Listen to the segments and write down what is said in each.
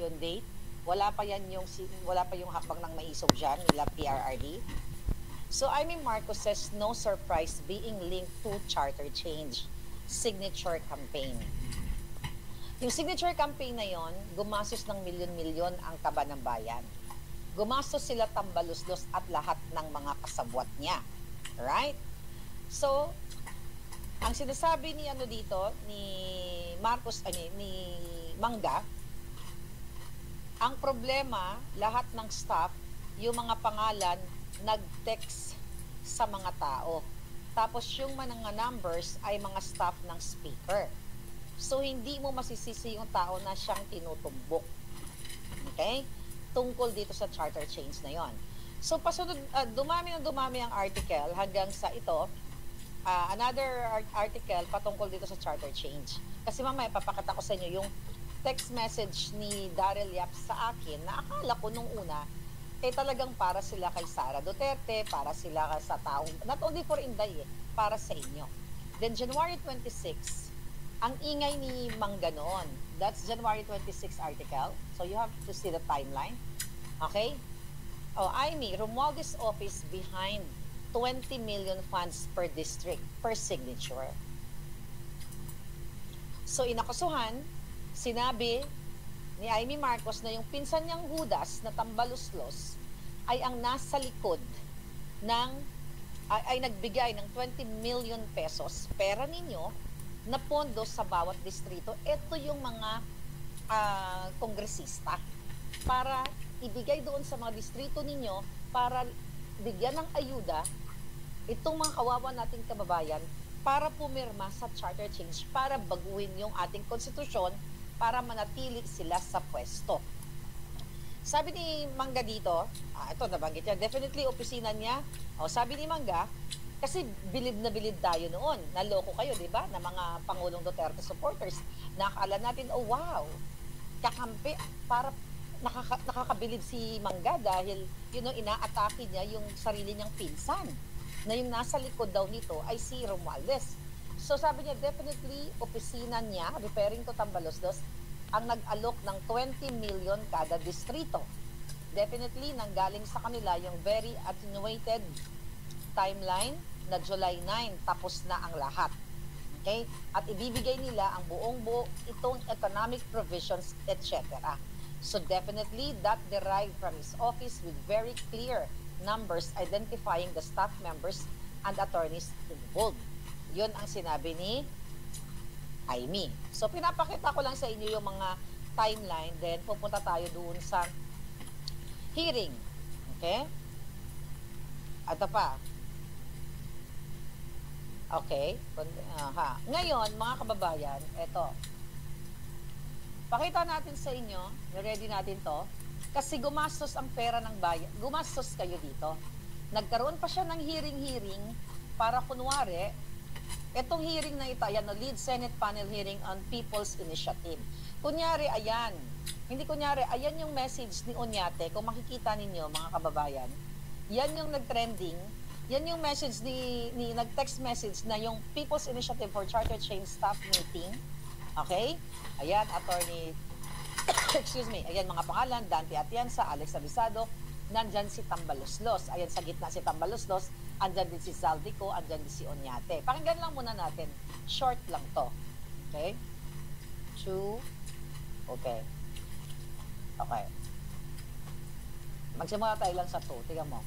yung date. Wala pa yung hakbang ng maisog dyan, nila PRRD. So Amy Marcos says no surprise being linked to charter change signature campaign. Yung signature campaign na yon, gumastos ng milyon-milyon ang Taba ng Bayan. Gumastos sila tambaluslos at lahat ng mga kasabwat niya. Right? So, ang sinasabi ni ni Marcos, ni Mangga, ang problema, lahat ng staff, yung mga pangalan, nag-text sa mga tao. Tapos yung mga numbers ay mga staff ng speaker. So, hindi mo masisisi yung tao na siyang tinutumbok. Okay? Tungkol dito sa charter change na yon. So, pasunod, dumami ang article hanggang sa ito, another article patungkol dito sa charter change. Kasi mamaya papakita ko sa inyo yung text message ni Daryl Yap sa akin na akala ko nung una talagang para sila kay Sara Duterte, para sila sa taong, not only for Inday para sa inyo. Then January 26, ang ingay ni Mangga noon. That's January 26 article. So you have to see the timeline. Okay? Amy, Romualdez office behind 20 million funds per district per signature. So inakasuhan, sinabi ni Amy Marcos na yung pinsan niyang Judas na tambaluslos ay ang nasa likod ng ay nagbigay ng 20 million pesos pera ninyo na pondo sa bawat distrito. Ito yung mga kongresista para ibigay doon sa mga distrito ninyo para bigyan ng ayuda itong mga kawawa nating kababayan para pumirma sa charter change para baguhin yung ating konstitusyon para manatili sila sa pwesto. Sabi ni Mangga dito, ito nabanggit niya, definitely opisina niya. Sabi ni Mangga, kasi bilib na bilib tayo noon. Naloko kayo, di ba? Na mga Pangulong Duterte supporters. Nakakala natin, oh wow, kakampi, para nakakabilib si Mangga dahil inaatake niya yung sarili niyang pinsan na yung nasa likod daw nito ay si Romualdez. So sabi niya, definitely, opisina niya, referring to Tambaloslos, ang nag-alok ng 20 million kada distrito. Definitely, nanggaling sa kanila yung very attenuated timeline na July 9, tapos na ang lahat. Okay? At ibibigay nila ang buong-buo itong economic provisions, etc. So definitely, that derived from his office with very clear numbers identifying the staff members and attorneys involved. Yun ang sinabi ni Amy. So, pinapakita ko lang sa inyo yung mga timeline, then pupunta tayo doon sa hearing. Okay? Ito pa. Okay. Ngayon, mga kababayan, ito. Pakita natin sa inyo, ready natin to, kasi gumastos ang pera ng bayan. Gumastos kayo dito. Nagkaroon pa siya ng hearing para kunwari, itong hearing na ito, ayan, lead Senate panel hearing on People's Initiative. Kunyari, ayan. Hindi kunyari, ayan yung message ni Oñate. Kung makikita ninyo, mga kababayan, yan yung nag-trending. Yan yung message nag-text message na yung People's Initiative for Charter Change Staff Meeting. Okay? Ayan, attorney, excuse me, ayan mga pangalan, Dante Atienza, Alex Abisado, nandyan si Tambaloslos. Ayan, sa gitna si Tambaloslos, andyan din si Zaldico, andyan din si Oñate. Pakinggan lang muna natin. Short lang to. Okay? 2. Okay. Okay. Magsimula tayo lang sa 2. Tingnan mo.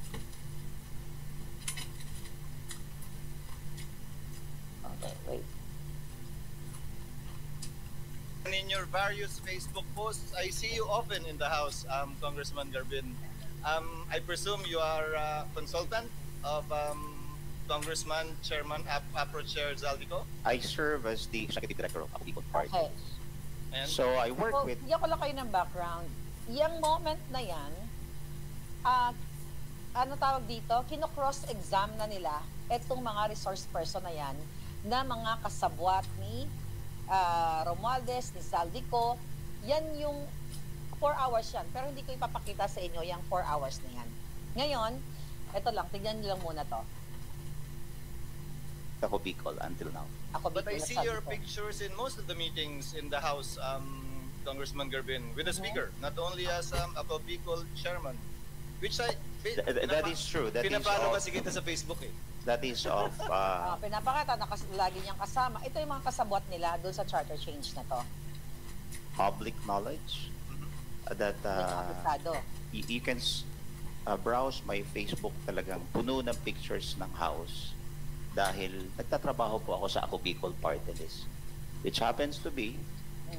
Okay, wait. In your various Facebook posts, I see you often in the House, Congressman Garbin. I presume you are a consultant of Congressman Chairman APRO Chair Zaldico? I serve as the Executive Director of Ako Bicol Party. Okay. And so I work with... Bigyan ko lang kayo ng background. Yung moment na yan, ano tawag dito, kino-cross-exam na nila itong mga resource person na yan na mga kasabwat ni Romualdez, ni Zaldico. Yan yung 4 hours yan. Pero hindi ko ipapakita sa inyo yung 4 hours na yan. Ngayon, ito lang, tignan nyo lang muna to. Ako Bicol until now. Ako But I Bicol see na your Zaldico. pictures in most of the meetings in the House. Congressman Garbin, with the speaker, not only as a Bicol chairman, which That is true. That is pinapalo of, kasi kita sa Facebook eh. that is of Pinapakita na lagi niyang kasama. Ito yung mga kasabot nila doon sa charter change na to. public knowledge that Abisado. you can browse my Facebook, talagang puno ng pictures ng house dahil nagtatrabaho po ako sa Ako Bicol Party List, which happens to be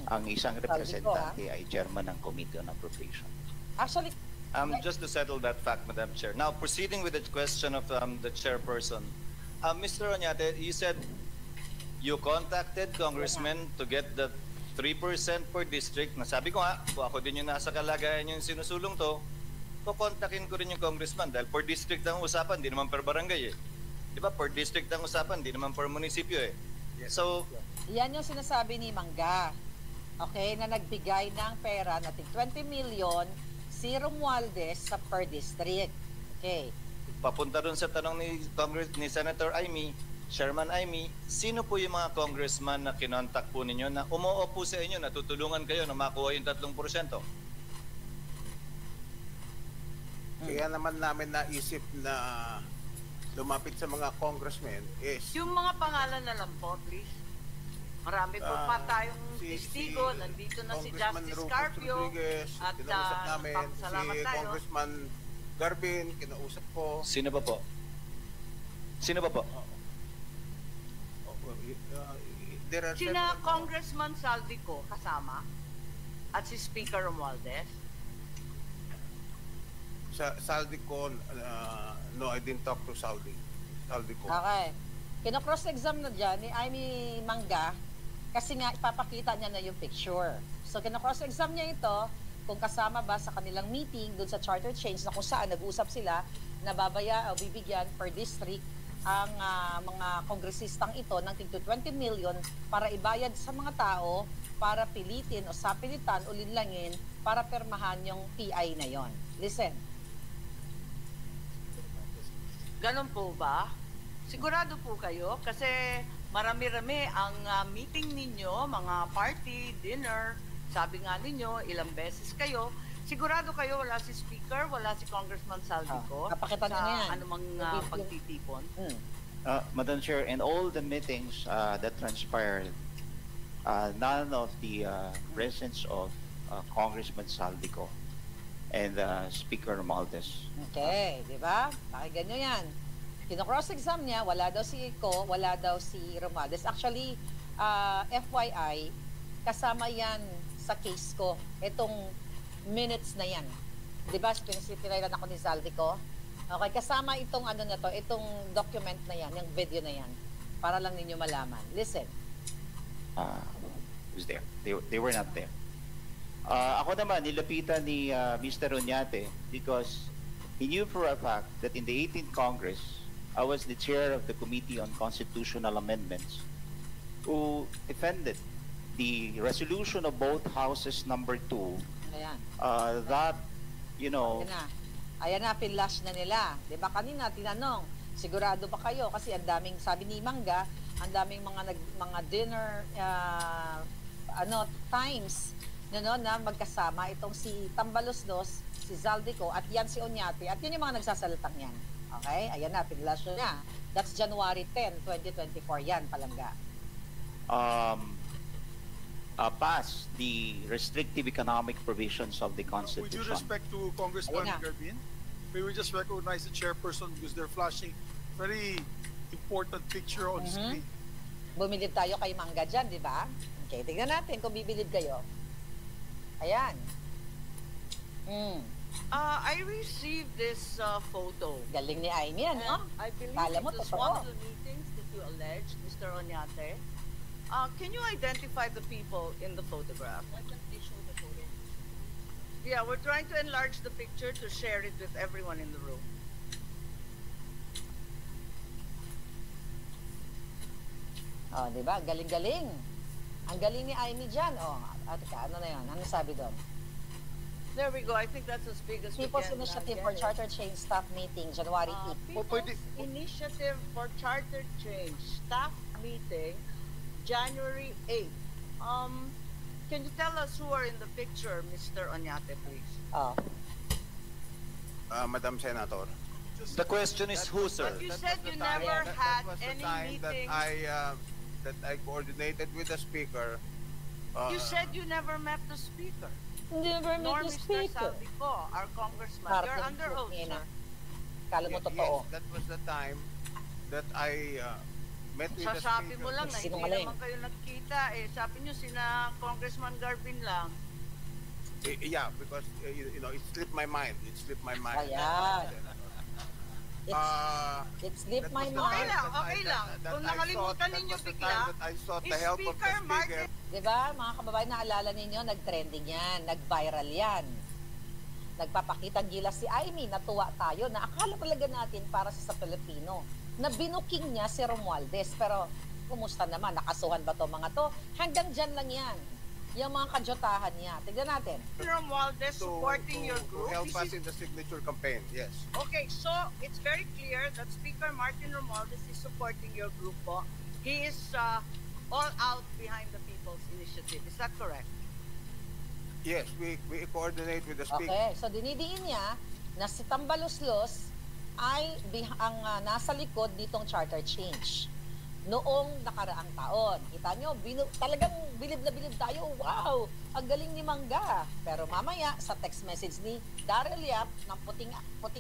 ang isang representante ay chairman ng Committee on Appropriation. Actually, Just to settle that fact, Madam Chair. Now, proceeding with the question of the chairperson, Mr. Oñate, you said you contacted congressmen to get the 3% per district. Nasabi ko nga, kung ako din yung nasa kalagayan yung sinusulong to, kukontakin ko rin yung congressman dahil per district ang usapan, di naman per barangay eh. Di ba? Per district ang usapan, di naman per munisipyo eh. So, yan yung sinasabi ni Mangga. Okay, na nagbigay ng pera na 20 million si Romualdez sa per district. Okay. papunta dun sa tanong ni Senator Amy, Chairman Amy, sino po yung mga congressman na kinontak po ninyo na umuo po sa inyo, natutulungan kayo na makuha yung 3%? Kaya naman namin naisip na lumapit sa mga congressmen is Yung mga pangalan na lang po, please. Marami po pa tayong testigo. Nandito na si Congressman Justice Rufus Carpio. Rodriguez, At kinausap namin, salamat si tayo. Congressman Garbin, kinausap ko. Sino ba po? Sino ba po? There are Sina several- Congressman Saldico kasama at si Speaker Romualdez. Sa Saldico, no, I didn't talk to Saldico. Okay. Kino-cross-exam na dyan ni Amy Mangga kasi nga ipapakita niya na yung picture. So kino-cross-exam niya ito kung kasama ba sa kanilang meeting doon sa charter change na kung saan nag-usap sila na babaya o bibigyan per district ang mga kongresistang ito ng tigto 20 million para ibayad sa mga tao para pilitin o sapilitan o linlangin para permahan yung PI na yon. Listen. Ganon po ba? Sigurado po kayo kasi marami-rami ang meeting ninyo, mga party, dinner. Sabi nga ninyo, ilang beses kayo. Sigurado kayo wala si Speaker, wala si Congressman Saldico kapakita niya sa yan. anumang pagtitipon. Madam Chair, in all the meetings that transpired, none of the presence of Congressman Saldico and Speaker Romualdez. Okay, di ba? Pakinggan nyo yan. Kino-cross-exam niya, wala daw si Iko, wala daw si Romualdez. Actually, FYI, kasama yan sa case ko. Itong minutes na yan. Di ba? Pinasitirayan ako ni Saldico. Okay, kasama itong ano na to, itong document na yan, yung video na yan. Para lang ninyo malaman. Listen. Who's there? They were not there. Ako naman, nilapitan ni Mr. Oñate because he knew for a fact that in the 18th Congress, I was the chair of the Committee on Constitutional Amendments who defended the resolution of both houses number 2 Ayan. that, you know, Ayan na. Ayan na, pinlash na nila. Di ba kanina, tinanong, sigurado ba kayo? Kasi ang daming, sabi ni Mangga, ang daming mga dinner times na magkasama itong si Tambalos Dos, si Zaldico, at yan si Oñate, at yun yung mga nagsasalitang yan. Okay? Ayan na, pinlash na. That's January 10, 2024. Yan, Palangga. pass the restrictive economic provisions of the With Constitution. due respect to Congressman Ayun na. Garbin, may we just recognize the chairperson because they're flashing very important picture on screen. Bumilib tayo kay Mangga dyan, di ba? Okay, tignan natin kung bibilib kayo. Ayan. I received this photo. Galing ni Amy, ano? I believe Kala mo, it was totoo. one of the meetings that you alleged, Mr. Oñate. Can you identify the people in the photograph? Why can't they show the photo? Yeah, we're trying to enlarge the picture to share it with everyone in the room. Oh, di ba? Galing-galing. Ang galing ni Amy dyan. Oh, ano na yun? Ano sabi doon? There we go. I think that's as big as People's we can Initiative get for it. Charter Change Staff Meeting, January 8. People's Initiative for Charter Change Staff Meeting, January 8. Can you tell us who are in the picture, Mr. Oñate, please? Oh. Madam Senator. Just The question is who, sir? But you That said was the you time- never that had was the any time meetings. that I coordinated with the speaker. You said you never met the speaker. Never Nor met the Mr. speaker. Saldico, our congressman. Harap You're ng under oath, ina. sir. Kala mo totoo. Yes, that was the time that I met with the Sasabi speaker. mo lang na hindi Sinungaling. naman kayo nagkita. Sabi nyo sina Congressman Garvin lang. Yeah, because you know, it slipped my mind. It slipped my mind. Ayan. It's, it That slipped my was the Okay mind. time lang, that okay I- lang. that Kung I nakalimutan sought- ninyo that was the bigla, time that I sought the is help of the Speaker speaker. Martin- Diba, mga kababayan, naalala ninyo, nag-trending yan, nag-viral yan. Nagpapakitang gilas si Amy, natuwa tayo, na akala talaga natin para sa Pilipino, na binuking niya si Romualdez. Pero, kumusta naman? Nakasuhan ba to mga to? Hanggang dyan lang yan. Yung mga kadyotahan niya. Tignan natin. Romualdez supporting your to group. help This us is- in the signature campaign. Yes. Okay, so it's very clear that Speaker Martin Romualdez is supporting your group po. He is all out behind the People's Initiative. Is that correct? Yes, we coordinate with the speaker. Okay, so dinidiin niya na si Tambaluslos ay ang nasa likod nitong charter change noong nakaraang taon. Kita nyo, talagang bilib na bilib tayo. Wow, ang galing ni Mangga. Pero mamaya, sa text message ni Daryl Yap ng puting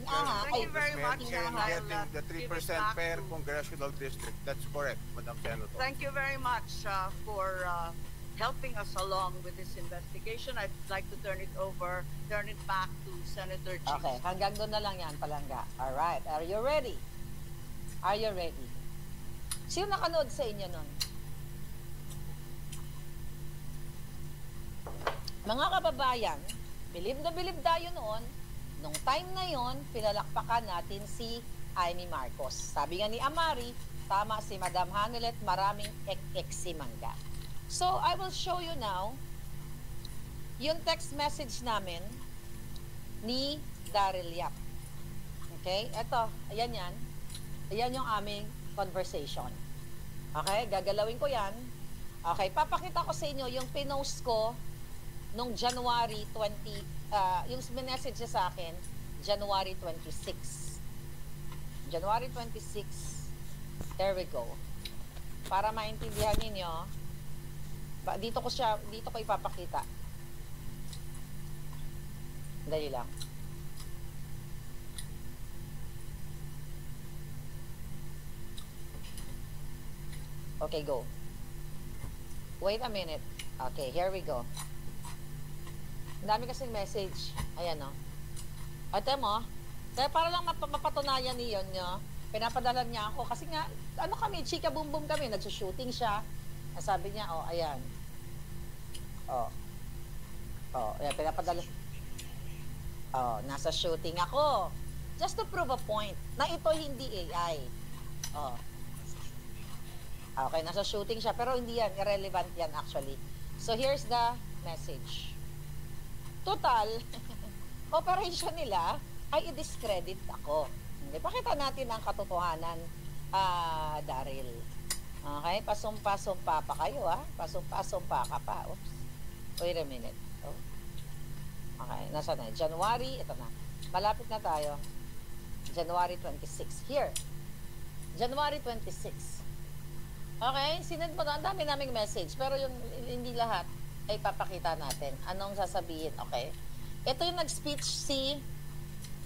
aha, Thank you very much, puting And aha. getting the Give it 3% back per to- congressional district. That's correct, Madam Senator. Thank you very much for helping us along with this investigation. I'd like to turn it back to Senator Cheeks. Okay, hanggang doon na lang yan, Palangga. Alright, are you ready? Are you ready? Sino nakanood sa inyo nun? Mga kababayan, bilib na bilib tayo noon. Nung time na yon, pinalakpakan natin si Amy Marcos. Sabi nga ni Amari, tama si Madam Hanelet, maraming ek-ek si Mangga. So, I will show you now yung text message namin ni Daryl Yap. Okay? Eto, ayan yan. Ayan yung aming conversation. Okay? Gagalawin ko yan. Okay, papakita ko sa inyo yung pinost ko nung January 20, yung message niya sa akin, January 26. January 26. There we go. Para maintindihan ninyo, dito ko ipapakita. Dali lang. Okay, go. Wait a minute. Okay, here we go. Ang dami kasing message. Ayan, no? Ate mo, kaya para lang mapatunayan niyon nyo, pinapadala niya ako. Kasi nga, ano kami, chika boom boom kami. Nagsushooting siya. Sabi niya, oh, ayan. Oh. Oh, ayan, pinapadala. Oh, nasa shooting ako. Just to prove a point na ito hindi AI. Oh. Okay, nasa shooting siya. Pero hindi yan. Irrelevant yan actually. So, here's the message. Total, operation nila ay i-discredit ako. Okay, pakita natin ang katotohanan, Daryl. Okay, pasumpa-sumpa pa kayo, ha? Pasumpa-sumpa ka pa. Oops. Wait a minute. Oh. Okay, nasa na? January, ito na. Malapit na tayo. January 26. Here. January 26. Okay, sinend mo na. Ang dami naming message. Pero yung hindi lahat ay papakita natin. Anong sasabihin, okay? Ito yung nag-speech si,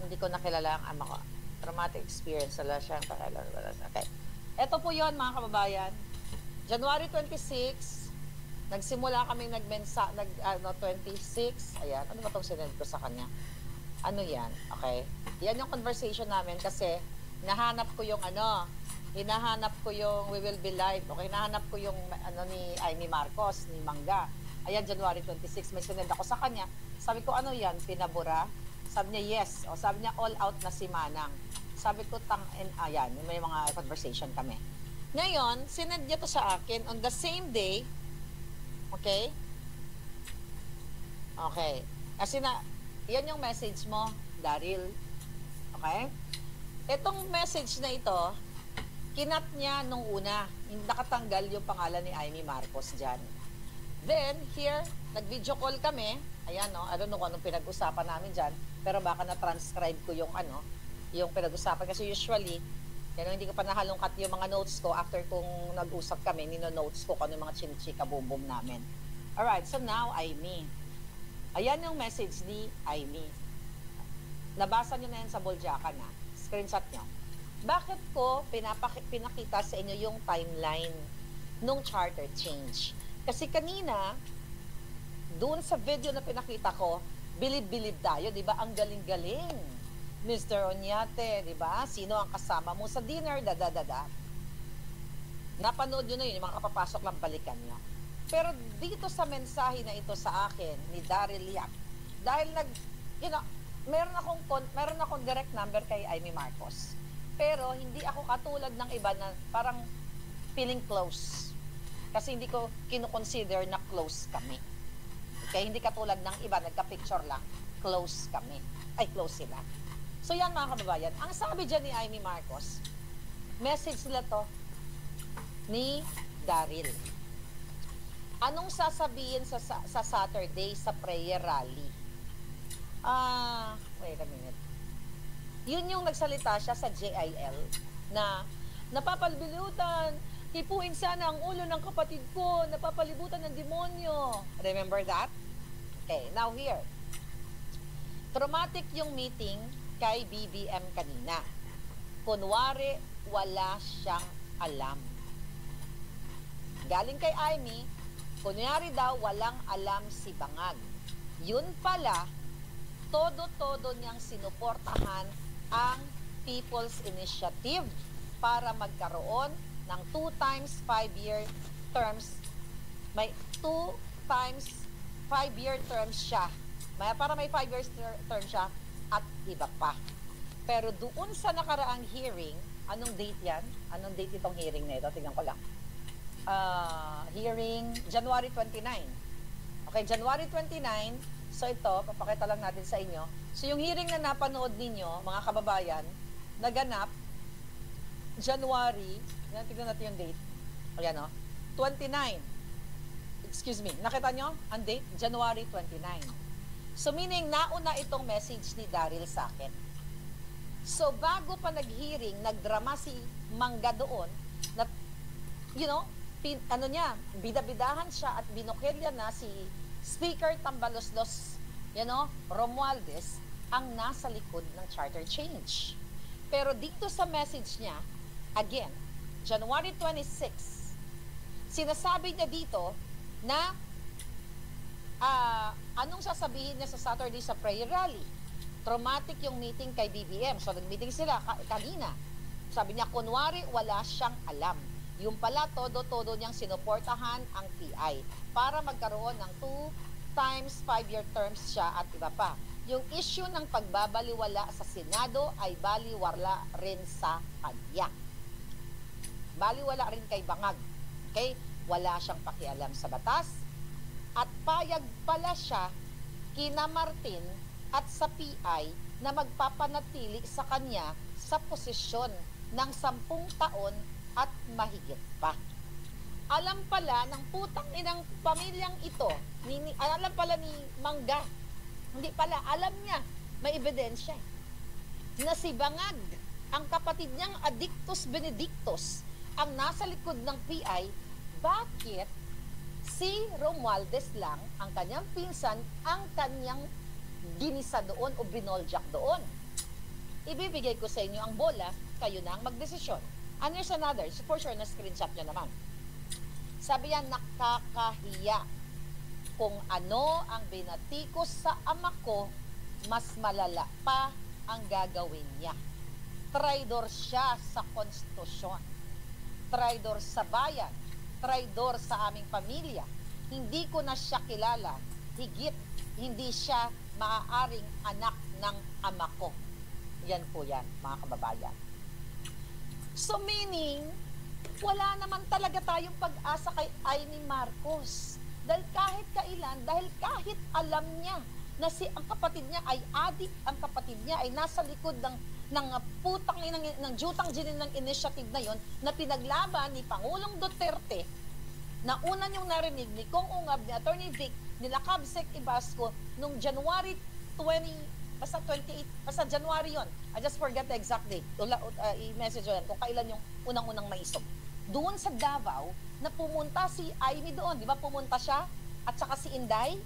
hindi ko nakilala ang ama ko. Traumatic experience. Wala siyang pakilala. Okay. Ito po yon mga kababayan. January 26, nagsimula kaming 26. Ayan, ano ba itong sinend ko sa kanya? Ano yan? Okay. Yan yung conversation namin kasi nahanap ko yung hinahanap ko yung We Will Be Live. Okay, hinahanap ko yung ni Marcos, ni Mangga. Ayan, January 26, may sinend ako sa kanya. Sabi ko, ano yan? Pinabura? Sabi niya, yes. O, sabi niya, all out na si Manang. Sabi ko, ayan, may mga conversation kami. Ngayon, sinend niya to sa akin on the same day. Okay? Okay. Kasi yan yung message mo, Daryl. Okay? Itong message na ito, kinat niya nung una. Nakatanggal yung pangalan ni Amy Marcos dyan. Then, here, nag-video call kami. Ayan, no? I don't know kung anong pinag-usapan namin dyan. Pero baka na-transcribe ko yung yung pinag-usapan. Kasi usually, hindi ko pa nahalungkat yung mga notes ko after kung nag-usap kami, nino-notes ko kung ano yung mga chinichika boom namin. Alright, so now, Aimee. Ayan yung message ni Aimee. Nabasa nyo na yan sa Boljakan, na. Screenshot nyo. Bakit ko pinakita sa inyo yung timeline nung charter change? Kasi kanina, doon sa video na pinakita ko, bilib-bilib tayo, di ba? Ang galing-galing. Mr. Oñate, di ba? Sino ang kasama mo sa dinner? Napanood nyo na yun, yung mga kapapasok lang balikan nyo. Pero dito sa mensahe na ito sa akin, ni Daryl Yap, dahil meron akong direct number kay Aimee Marcos. Pero hindi ako katulad ng iba na parang feeling close. Kasi hindi ko kinoconsider na close kami. Okay, hindi katulad ng iba, nagka-picture lang, close kami. Ay, close sila. So yan mga kababayan, ang sabi dyan ni Aimee Marcos, message nila to ni Daryl. Anong sasabihin sa Saturday sa prayer rally? Wait a minute. Yun yung nagsalita siya sa JIL na napapalibutan, hipuin sana ang ulo ng kapatid ko, napapalibutan ng demonyo. Remember that? Okay, now here. Traumatic yung meeting kay BBM kanina. Kunwari, wala siyang alam. Galing kay Aimee, kunyari daw walang alam si Bangag. Yun pala, todo-todo niyang sinuportahan ang People's Initiative para magkaroon ng 2 times 5-year terms. May 2 times 5-year terms siya. Para may 5 years term siya at iba pa. Pero doon sa nakaraang hearing, anong date yan? Anong date itong hearing na ito? Tingnan ko lang. Hearing January 29. Okay, January 29. So ito, papakita lang natin sa inyo. So yung hearing na napanood ninyo, mga kababayan, naganap January, tignan natin yung date. Ayan o, 29. Excuse me, nakita nyo ang date? January 29. So meaning, nauna itong message ni Daryl sa akin. So bago pa nag-hearing, nagdrama si Mangga doon, na, bida-bidahan siya at binukilya na si Speaker Tambaloslos, Romualdez, ang nasa likod ng charter change. Pero dito sa message niya, again, January 26, sinasabi niya dito na anong sasabihin niya sa Saturday sa prayer rally? Traumatic yung meeting kay BBM. So, nag-meeting sila kanina. Sabi niya, kunwari, wala siyang alam. Yung pala, todo-todo niyang sinuportahan ang PI para magkaroon ng 2 times 5-year terms siya at iba pa. Yung issue ng pagbabaliwala sa Senado ay baliwala rin sa kanya. Baliwala rin kay Bangag. Okay? Wala siyang pakialam sa batas. At payag pala siya kina Martin at sa PI na magpapanatili sa kanya sa posisyon ng 10 taon at mahigit pa. Alam pala ng putang inang pamilyang ito, alam pala ni Mangga, hindi pala, alam niya, may ebidensya, na si Bangag, ang kapatid niyang Adictus Benedictus, ang nasa likod ng PI, bakit si Romualdez lang, ang kanyang pinsan, ang kanyang ginisa doon o binoljak doon? Ibibigay ko sa inyo ang bola, kayo na ang magdesisyon. And there's another, for sure na screenshot nyo naman. Sabi yan, nakakahiya. Kung ano ang binatikos sa ama ko, mas malala pa ang gagawin niya. Traidor siya sa konstitusyon. Traidor sa bayan. Traidor sa aming pamilya. Hindi ko na siya kilala. Higit, hindi siya maaaring anak ng ama ko. Yan po yan, mga kababayan. So meaning, wala naman talaga tayong pag-asa kay Aimee Marcos. Dahil kahit kailan, dahil kahit alam niya na ang kapatid niya ay adik, ang kapatid niya ay nasa likod ng putang ng jutang jinin ng initiative na yon na pinaglaban ni Pangulong Duterte, na una niyong narinig ni Kong Ungab, ni Attorney Vic, nila Cabsec Ibasco nung January 20, basta 28, basta January yon. I just forgot the exact date. I-message ko yan kung kailan yung unang-unang maisog. Doon sa Davao, na pumunta si Amy doon. Di ba pumunta siya? At saka si Inday.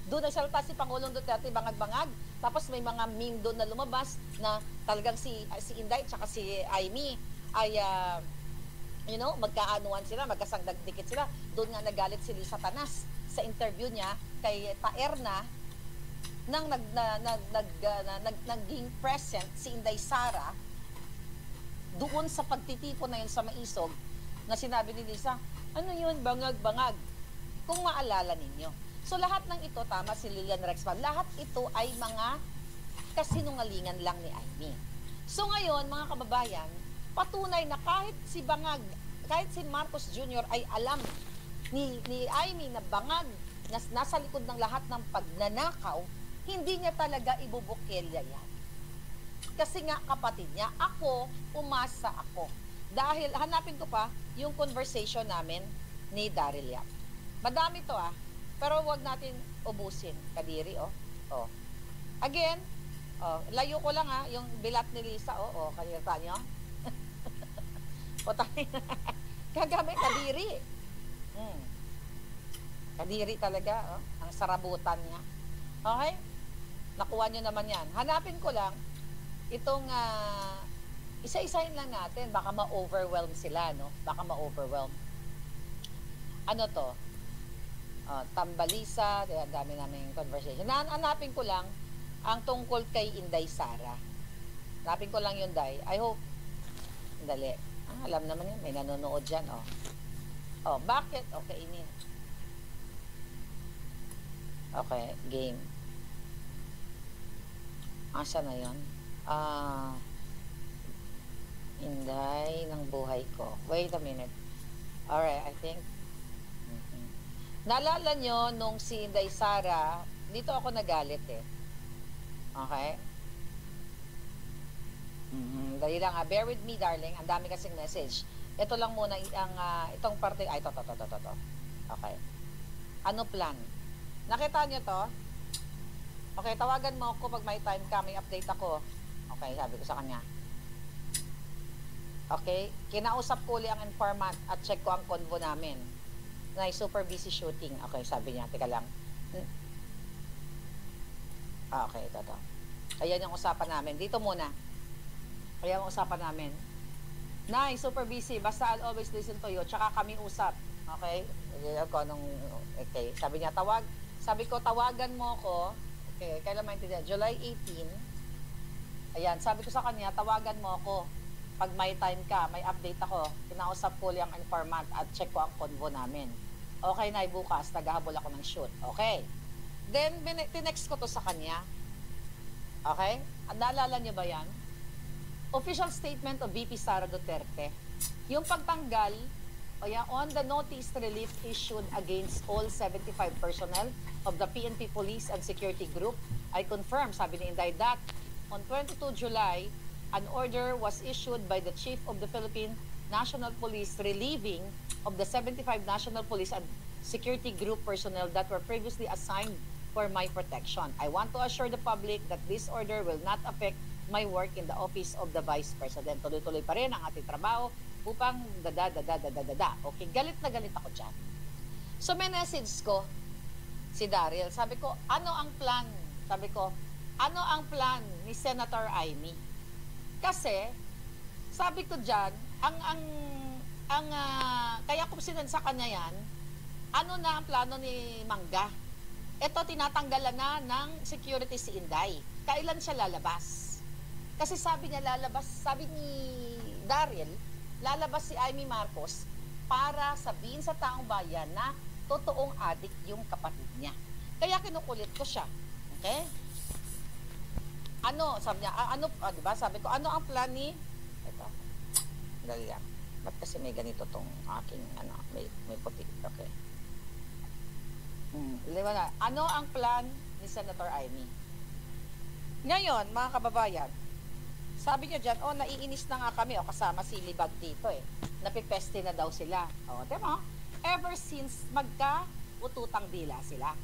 Doon nagsalita si Pangulong Duterte, bangag-bangag. Tapos may mga meme doon na lumabas na talagang si Inday at saka si Amy ay magkaanuan sila, magkasangdagdikit sila. Doon nga nagalit si Lisa Tanas sa interview niya kay Taerna nang naging present si Inday Sara doon sa pagtitipon na yun sa Maisog na sinabi ni Lisa, ano yun, bangag-bangag. Kung maalala ninyo. So lahat ng ito, tama si Lilian Rexman, lahat ito ay mga kasinungalingan lang ni Amy. So ngayon, mga kababayan, patunay na kahit si Marcos Jr. ay alam ni Amy na bangag na nasa likod ng lahat ng pagnanakaw, hindi niya talaga ibubukelya yan. Kasi nga kapatid niya, umasa ako. Dahil, hanapin ko pa yung conversation namin ni Daryl Yap. Madami to pero wag natin ubusin. Kadiri, Again, layo ko lang yung bilat ni Lisa, kanita nyo. Gagamit, kadiri. Kadiri talaga, ang sarabutan niya. Okay? Nakuha nyo naman yan. Hanapin ko lang, itong, isa-isahin lang natin, baka ma-overwhelm sila, no? Baka ma-overwhelm. Ano to? Tambalisa, ang dami namin conversation. Hanapin ko lang, ang tungkol kay Inday Sara. Hanapin ko lang yun, Day. I hope, dali. Alam naman yun, may nanonood dyan, bakit? Okay, ini. Okay, game. Asa na yun? Inday ng buhay ko. Wait a minute. Alright, I think. Naalala nyo nung si Inday Sara, dito ako nagalit Okay? Dali lang bear with me darling, ang dami kasing message. Ito lang muna itong parte, ito. Okay. Ano plan? Nakita nyo to? Okay, tawagan mo ako pag may time ka, may update ako. Okay, sabi ko sa kanya. Okay, kinausap ko ulit ang informant at check ko ang convo namin. Na super busy shooting. Okay, sabi niya, teka lang. Okay, ito. Ayan yung usapan namin. Dito muna. Ayan yung usapan namin. Nay, super busy. Basta I'll always listen to you. Tsaka kami usap. Okay? Okay. Sabi niya, sabi ko, tawagan mo ko. Okay, kailan maintindihan? July 18. Ayan, sabi ko sa kanya, tawagan mo ako. Pag may time ka, may update ako. Kinausap ko lang ang informant at check ko ang convo namin. Okay, Nay, bukas, naghahabol ako ng shoot. Okay. Then, tinext ko to sa kanya. Okay? Naalala niyo ba yan? Official statement of VP Sara Duterte. Yung pagtanggal, on the notice relief issued against all 75 personnel of the PNP Police and Security Group, I confirm, sabi ni Inday, that on 22 July, an order was issued by the Chief of the Philippine National Police relieving of the 75 National Police and Security Group personnel that were previously assigned for my protection. I want to assure the public that this order will not affect my work in the Office of the Vice President. Tuloy-tuloy pa rin ang ating trabaho upang Okay, galit na galit ako dyan. So, may message ko si Daryl. Sabi ko, ano ang plan? Sabi ko, ano ang plan ni Senator Amy? Kasi, sabi ko dyan, kaya ko sinan sa kanya yan, ano na ang plano ni Mangga? Ito, tinatanggalan na ng security si Inday. Kailan siya lalabas? Kasi sabi niya lalabas, sabi ni Daryl, lalabas si Amy Marcos para sabihin sa taong bayan na totoong adik yung kapatid niya. Kaya kinukulit ko siya. Okay? Ano, sabi niya, diba? Sabi ko, ano ang plan ni, ito, dali lang. Ba't kasi may ganito tong aking, may puti. Okay. Ano ang plan ni Senator Amy? Ngayon, mga kababayan, sabi niyo dyan, naiinis na nga kami, kasama si Libag dito Napipeste na daw sila. Diba? Ever since ututang dila sila.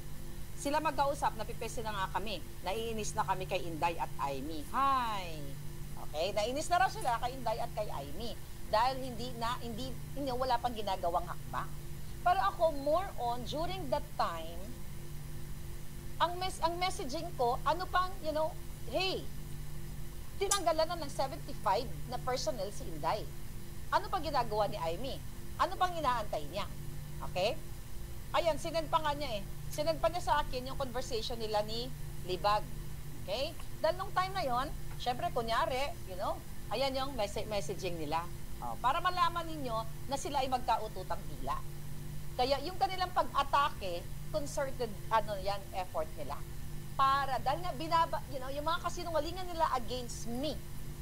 Sila magkausap, napipesi na nga kami. Naiinis na kami kay Inday at Aimee. Hi! Okay? Naiinis na raw sila kay Inday at kay Aimee. Dahil hindi wala pang ginagawang hakbang. Pero ako, more on, during that time, ang messaging ko, ano pang, hey, tinanggalan na ng 75 na personnel si Inday. Ano pang ginagawa ni Aimee? Ano pang inaantay niya? Okay? Ayan, sinend pa nga niya eh. Sinend pa niya sa akin yung conversation nila ni Libag. Okay? Dahil nung time na yon, syempre, kunyari, ayan yung messaging nila. Para malaman ninyo na sila ay magkaututang dila. Kaya yung kanilang pag-atake, concerted effort nila. Para, dahil nga yung mga kasinungalingan nila against me,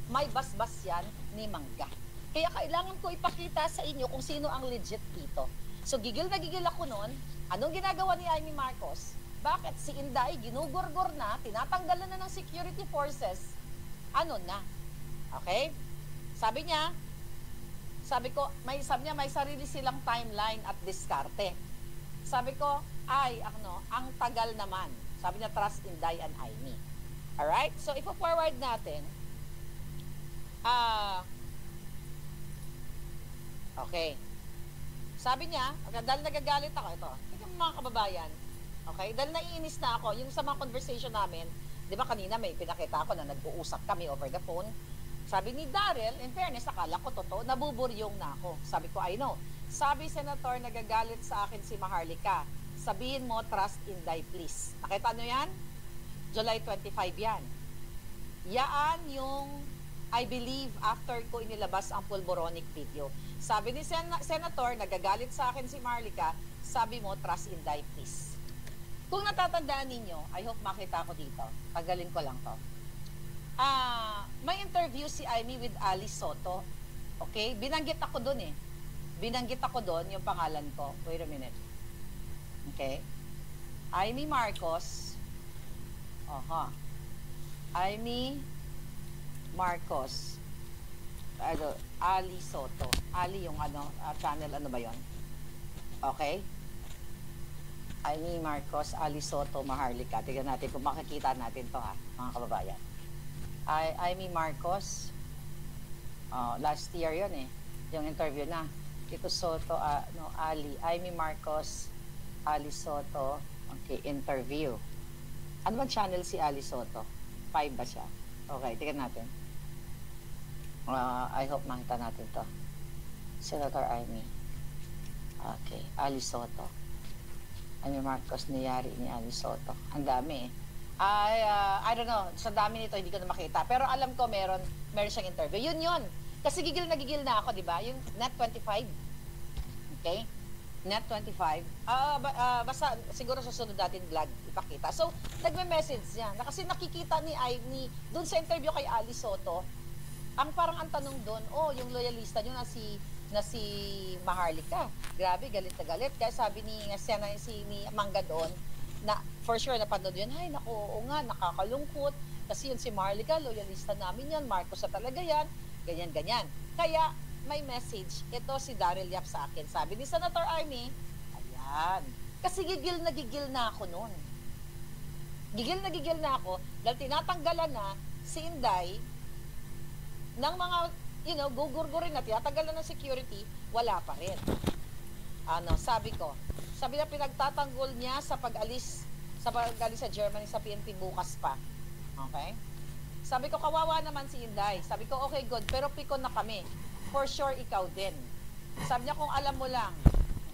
may basbas yan ni Mangga. Kaya kailangan ko ipakita sa inyo kung sino ang legit dito. So, gigil na gigil ako noon. Anong ginagawa ni Aimee Marcos? Bakit si Inday ginugurgor na, tinatanggalan na ng security forces? Ano na? Okay? Sabi niya, may sarili silang timeline at diskarte. Sabi ko, ang tagal naman. Sabi niya, trust Inday and Aimee. Alright? So, ipo-forward natin. Okay. Sabi niya, dahil nagagalit ako, ito, mga kababayan, okay, dahil naiinis na ako, yung sa mga conversation namin, di ba kanina may pinakita ako na nag-uusap kami over the phone, sabi ni Daryl, in fairness, akala ko totoo, nabuburyong na ako. Sabi ko, I know. Sabi, Senator, nagagalit sa akin si Maharlika. Sabihin mo, trust Inday, please. Nakita nyo yan? July 25 yan. Yaan yung, I believe, after ko inilabas ang pulboronic video. Sabi ni Senator, nagagalit sa akin si Maharlika, sabi mo, trust Inday, please. Kung natatandaan ninyo, I hope makita ko dito. Tagalin ko lang to. May interview si Aimee with Ali Soto. Okay? Binanggit ako dun eh. Binanggit ako dun yung pangalan ko. Wait a minute. Okay? Aimee Marcos. Aimee Marcos. Ali Soto. Ali yung channel, ano ba yon? Okay? Aimee Marcos, Ali Soto, Maharlika. Tignan natin kung makikita natin to mga kababayan. Aimee Marcos, last year yon eh, yung interview na. Tito Soto, Ali. Aimee Marcos, Ali Soto, okay, interview. Ano bang channel si Ali Soto? 5 ba siya? Okay, tignan natin. I hope makita natin to. Senator Aimee. Okay, Ali Soto. Aimee Marcos, niyari ni Ali Soto. Ang dami eh. I don't know, sa dami nito hindi ko na makita. Pero alam ko meron siyang interview. Yun. Kasi gigil na ako, di ba? Yung Net 25. Okay? Net 25. Basta siguro susunod natin vlog ipakita. So, nagme-message niya. Kasi nakikita ni Aimee doon sa interview kay Ali Soto, ang parang ang tanong doon, yung loyalista niyo na si Maharlika. Grabe, galit na galit. Kaya sabi ni Mangga doon, na for sure napanood yun, ay naku, oo nga, nakakalungkot. Kasi yun si Maharlika, loyalista namin yan, Marcos na talaga yan, ganyan. Kaya may message, ito si Daryl Yap sa akin. Sabi ni Senator Aimee, ayan. Kasi gigil na ako noon. Gigil na ako dahil tinatanggalan na si Inday ng mga, gugurgurin na, tinatanggalan ng security, wala pa rin. Sabi na pinagtatanggol niya sa pag-alis sa Germany sa PNP bukas pa. Okay? Sabi ko, kawawa naman si Inday. Sabi ko, okay, good, pero pikon na kami. For sure, ikaw din. Sabi niya, kung alam mo lang.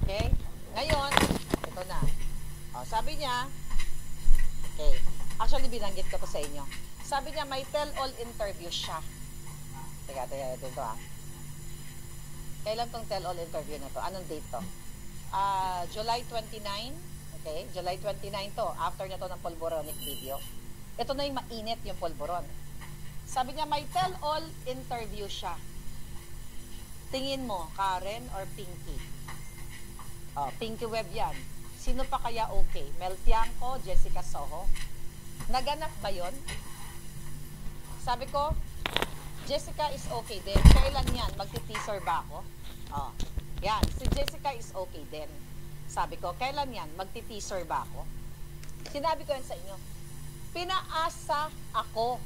Okay? Ngayon, ito na. Sabi niya, okay, actually, binanggit ko to sa inyo. Sabi niya, may tell-all interview siya. Teka, ito Kailan tong tell-all interview na to? Anong date to? July 29. Okay, July 29 to. After na to ng pulboronic video. Ito na yung mainit yung pulboron. Sabi niya, may tell-all interview siya. Tingin mo, Karen or Pinky? Pinky Web yan. Sino pa kaya okay? Mel Tiangco, Jessica Soho? Naganap ba yon? Sabi ko, Jessica is okay din. Kailan yan? Magti-teaser ba ako? Yan. Si Jessica is okay din. Sabi ko, kailan yan? Magti-teaser ba ako? Sinabi ko yan sa inyo. Pinaasa ako